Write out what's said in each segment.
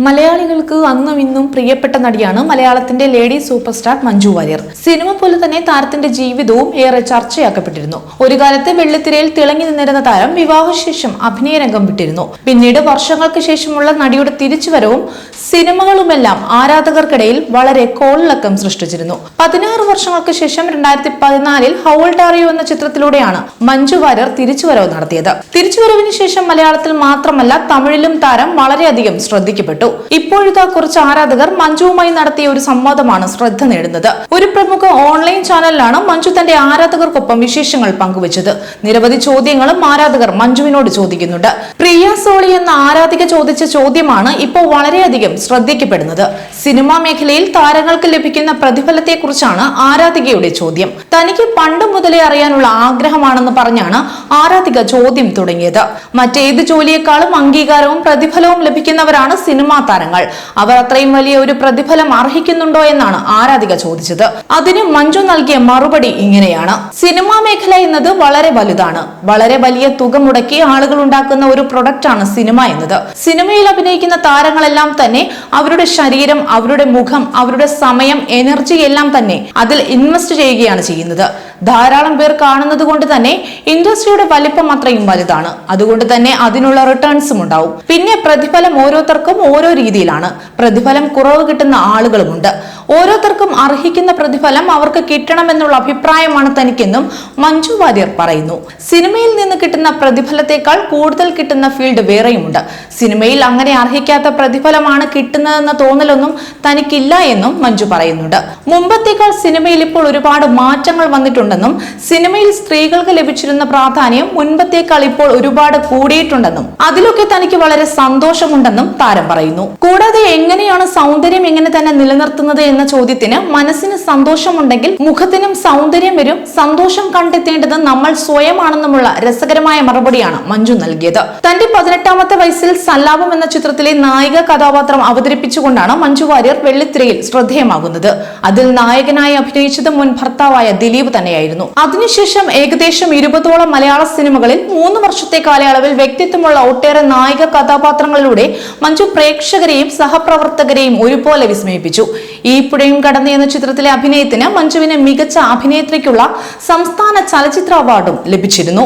മലയാളികൾക്ക് അന്നും ഇന്നും പ്രിയപ്പെട്ട നടിയാണ് മലയാളത്തിന്റെ lady super star Manju Warrier. Cinema പോലെ തന്നെ താരത്തിന്റെ ജീവിതവും ഏറെ ചർച്ചയാക്കപ്പെട്ടിരുന്നു. ഒരു കാലത്ത് വെള്ളിത്തിരയിൽ തിളങ്ങി നിന്നിരുന്ന താരം വിവാഹശേഷം അഭിനയ രംഗം വിട്ടിരുന്നു. പിന്നീട് വർഷങ്ങൾക്ക് ശേഷമുള്ള നടിയുടെ തിരിച്ചുവരവും സിനിമകളുമെല്ലാം ആരാധകർക്കിടയിൽ വളരെ കോളിളക്കം സൃഷ്ടിച്ചിരുന്നു. 16 വർഷങ്ങൾക്ക് ശേഷം 2014 ഹൗ ഓൾഡ് ആർ യു എന്ന ചിത്രത്തിലൂടെയാണ് മഞ്ജു വാര്യർ തിരിച്ചുവരവ് നടത്തിയത്. തിരിച്ചുവരവിന് ശേഷം മലയാളത്തിൽ മാത്രമല്ല തമിഴിലും താരം വളരെയധികം ശ്രദ്ധിക്കപ്പെട്ടു. ഇപ്പോഴത്തെ കുറച്ച് ആരാധകർ മഞ്ജുവുമായി നടത്തിയ ഒരു സംവാദമാണ് ശ്രദ്ധ നേടുന്നത്. ഒരു പ്രമുഖ ഓൺലൈൻ ചാനലിലാണ് മഞ്ജു തന്റെ ആരാധകർക്കൊപ്പം വിശേഷങ്ങൾ പങ്കുവച്ചത്. നിരവധി ചോദ്യങ്ങളും ആരാധകർ മഞ്ജുവിനോട് ചോദിക്കുന്നുണ്ട്. പ്രിയ സോളി എന്ന ആരാധിക ചോദിച്ച ചോദ്യമാണ് ഇപ്പോൾ വളരെയധികം ശ്രദ്ധിക്കപ്പെടുന്നത്. സിനിമാ മേഖലയിൽ താരങ്ങൾക്ക് ലഭിക്കുന്ന പ്രതിഫലത്തെക്കുറിച്ചാണ് ആരാധികയുടെ ചോദ്യം. തനിക്ക് പണ്ട് മുതലേ അറിയാനുള്ള ആഗ്രഹമാണെന്ന് പറഞ്ഞാണ് ആരാധിക ചോദ്യം തുടങ്ങിയത്. മറ്റേത് ജോലിയെക്കാളും അംഗീകാരവും പ്രതിഫലവും ലഭിക്കുന്നവരാണ് സിനിമാ താരങ്ങൾ. അവർ അത്രയും വലിയ ഒരു പ്രതിഫലം അർഹിക്കുന്നുണ്ടോ എന്നാണ് ആരാധിക ചോദിച്ചത്. അതിന് മഞ്ജു നൽകിയ മറുപടി ഇങ്ങനെയാണ്: സിനിമാ മേഖല എന്നത് വളരെ വലുതാണ്. വളരെ വലിയ തുക മുടക്കി ആളുകൾ ഉണ്ടാക്കുന്ന ഒരു പ്രൊഡക്റ്റാണ് സിനിമ എന്നത്. സിനിമയിൽ അഭിനയിക്കുന്ന താരങ്ങളെല്ലാം തന്നെ അവരുടെ ശരീരം, അവരുടെ മുഖം, അവരുടെ സമയം, എനർജി എല്ലാം തന്നെ അതിൽ ഇൻവെസ്റ്റ് ചെയ്യുകയാണ് ചെയ്യുന്നത്. ധാരാളം പേർ കാണുന്നത് കൊണ്ട് തന്നെ ഇൻഡസ്ട്രിയുടെ വലിപ്പം അത്രയും വലുതാണ്. അതുകൊണ്ട് തന്നെ അതിനുള്ള റിട്ടേൺസും ഉണ്ടാവും. പിന്നെ പ്രതിഫലം ഓരോരുത്തർക്കും ഓരോ രീതിയിലാണ്. പ്രതിഫലം കുറവ് കിട്ടുന്ന ആളുകളുമുണ്ട്. ഓരോരുത്തർക്കും അർഹിക്കുന്ന പ്രതിഫലം അവർക്ക് കിട്ടണമെന്നുള്ള അഭിപ്രായമാണ് തനിക്കെന്നും മഞ്ജു വാര്യർ പറയുന്നു. സിനിമയിൽ നിന്ന് കിട്ടുന്ന പ്രതിഫലത്തെക്കാൾ കൂടുതൽ കിട്ടുന്ന ഫീൽഡ് വേറെയുമുണ്ട്. സിനിമയിൽ അങ്ങനെ അർഹിക്കാത്ത പ്രതിഫലമാണ് കിട്ടുന്നതെന്ന തോന്നലൊന്നും തനിക്കില്ല എന്നും മഞ്ജു പറയുന്നുണ്ട്. മുമ്പത്തേക്കാൾ സിനിമയിൽ ഇപ്പോൾ ഒരുപാട് മാറ്റങ്ങൾ വന്നിട്ടുണ്ടെന്നും സിനിമയിൽ സ്ത്രീകൾക്ക് ലഭിച്ചിരുന്ന പ്രാധാന്യം മുൻപത്തേക്കാൾ ഇപ്പോൾ ഒരുപാട് കൂടിയിട്ടുണ്ടെന്നും അതിലൊക്കെ തനിക്ക് വളരെ സന്തോഷമുണ്ടെന്നും താരം പറയുന്നു. കൂടാതെ എങ്ങനെയാണ് സൗന്ദര്യം എങ്ങനെ തന്നെ നിലനിർത്തുന്നത് എന്ന ചോദ്യത്തിന് മനസ്സിന് സന്തോഷമുണ്ടെങ്കിൽ മുഖത്തിനും സൗന്ദര്യം വരും. സന്തോഷം കണ്ടെത്തേണ്ടത് നമ്മൾ സ്വയമാണെന്നുമുള്ള രസകരമായ മറുപടിയാണ് മഞ്ജു നൽകിയത്. തന്റെ 18ാമത്തെ വയസ്സിൽ സല്ലാപം എന്ന ചിത്രത്തിലെ നായിക കഥാപാത്രം അവതരിപ്പിച്ചുകൊണ്ടാണ് മഞ്ജു വാര്യർ വെള്ളിത്തിരയിൽ ശ്രദ്ധേയമാകുന്നത്. അതിൽ നായകനായി അഭിനയിച്ചത് മുൻ ഭർത്താവായ ദിലീപ് തന്നെയായിരുന്നു. അതിനുശേഷം ഏകദേശം 20ഓളം മലയാള സിനിമകളിൽ 3 വർഷത്തെ കാലയളവിൽ വ്യക്തിത്വമുള്ള ഒട്ടേറെ നായിക കഥാപാത്രങ്ങളിലൂടെ മഞ്ജു പ്രേക്ഷകരെയും സഹപ്രവർത്തകരെയും ഒരുപോലെ വിസ്മയിപ്പിച്ചു. ഈ പുഴയും കടന്ന് എന്ന ചിത്രത്തിലെ അഭിനയത്തിന് മഞ്ജുവിന് മികച്ച അഭിനേത്രിക്കുള്ള സംസ്ഥാന ചലച്ചിത്ര അവാർഡും ലഭിച്ചിരുന്നു.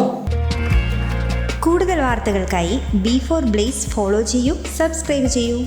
കൂടുതൽ വാർത്തകൾക്കായി B4 Blaze ഫോളോ ചെയ്യൂ, സബ്സ്ക്രൈബ് ചെയ്യൂ.